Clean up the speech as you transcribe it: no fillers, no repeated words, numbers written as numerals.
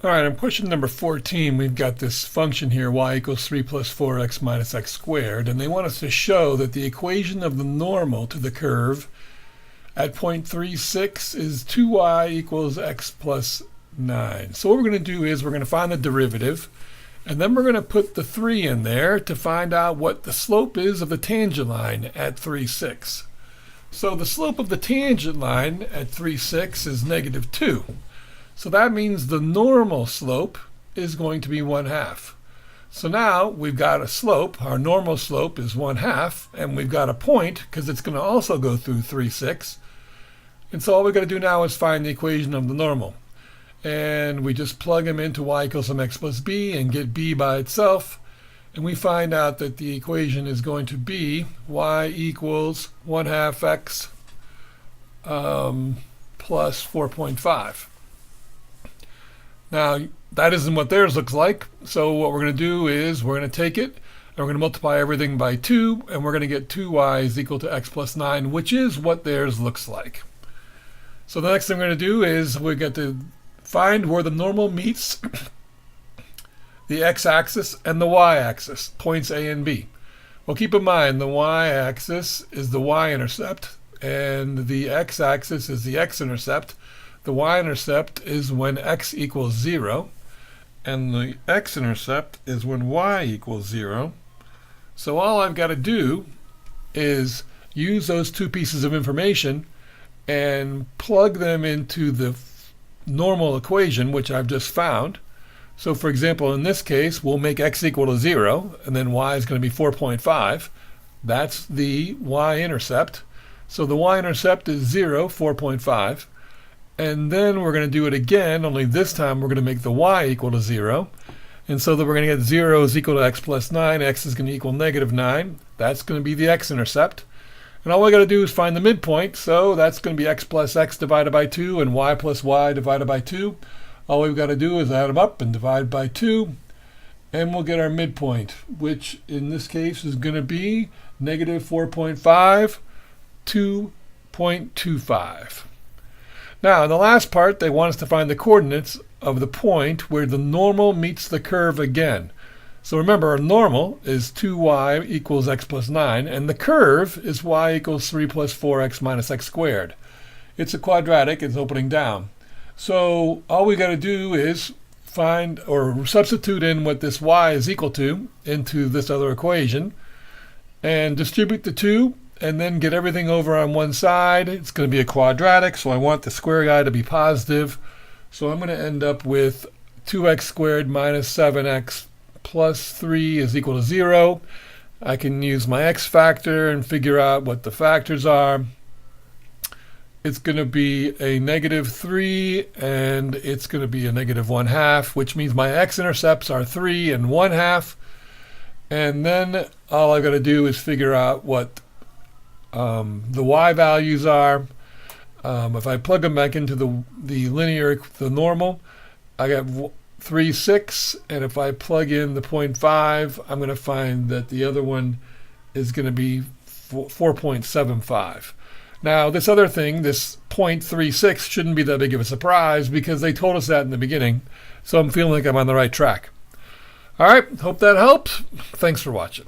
All right, on question number 14, we've got this function here, y equals 3 plus 4x minus x squared, and they want us to show that the equation of the normal to the curve at point 36 is 2y equals x plus 9. So what we're going to do is we're going to find the derivative, and then we're going to put the 3 in there to find out what the slope is of the tangent line at 3,6. So the slope of the tangent line at 3,6 is negative 2. So that means the normal slope is going to be 1/2. So now we've got a slope. Our normal slope is 1/2, and we've got a point because it's going to also go through 3,6. And so all we've got to do now is find the equation of the normal. And we just plug them into y equals some x plus b and get b by itself. And we find out that the equation is going to be y equals 1/2 x plus 4.5. Now, that isn't what theirs looks like, so what we're going to do is we're going to take it, and we're going to multiply everything by 2, and we're going to get 2y is equal to x plus 9, which is what theirs looks like. So the next thing we're going to do is we get to find where the normal meets the x-axis and the y-axis, points A and B. Well, keep in mind, the y-axis is the y-intercept, and the x-axis is the x-intercept. The y-intercept is when x equals 0, and the x-intercept is when y equals 0. So all I've got to do is use those two pieces of information and plug them into the normal equation, which I've just found. So for example, in this case, we'll make x equal to 0, and then y is going to be 4.5. That's the y-intercept. So the y-intercept is 0, 4.5. And then we're going to do it again, only this time we're going to make the y equal to 0. And so that we're going to get 0 is equal to x plus 9. X is going to equal negative 9. That's going to be the x-intercept. And all we got to do is find the midpoint. So that's going to be x plus x divided by 2 and y plus y divided by 2. All we've got to do is add them up and divide by 2. And we'll get our midpoint, which in this case is going to be negative 4.5, 2.25. Now, in the last part, they want us to find the coordinates of the point where the normal meets the curve again. So remember, our normal is 2y equals x plus 9, and the curve is y equals 3 plus 4x minus x squared. It's a quadratic, it's opening down. So all we got to do is find or substitute in what this y is equal to into this other equation, and distribute the 2, and then get everything over on one side. It's going to be a quadratic, so I want the square guy to be positive. So I'm going to end up with 2x squared minus 7x plus 3 is equal to 0. I can use my x factor and figure out what the factors are. It's going to be a negative 3, and it's going to be a negative 1/2, which means my x-intercepts are 3 and 1/2. And then all I've got to do is figure out what the y values are. If I plug them back into the normal, I got 3,6, and if I plug in the 0.5, I'm going to find that the other one is going to be 4.75. Now, this other thing, this 0.36, shouldn't be that big of a surprise because they told us that in the beginning, so I'm feeling like I'm on the right track. All right, hope that helps. Thanks for watching.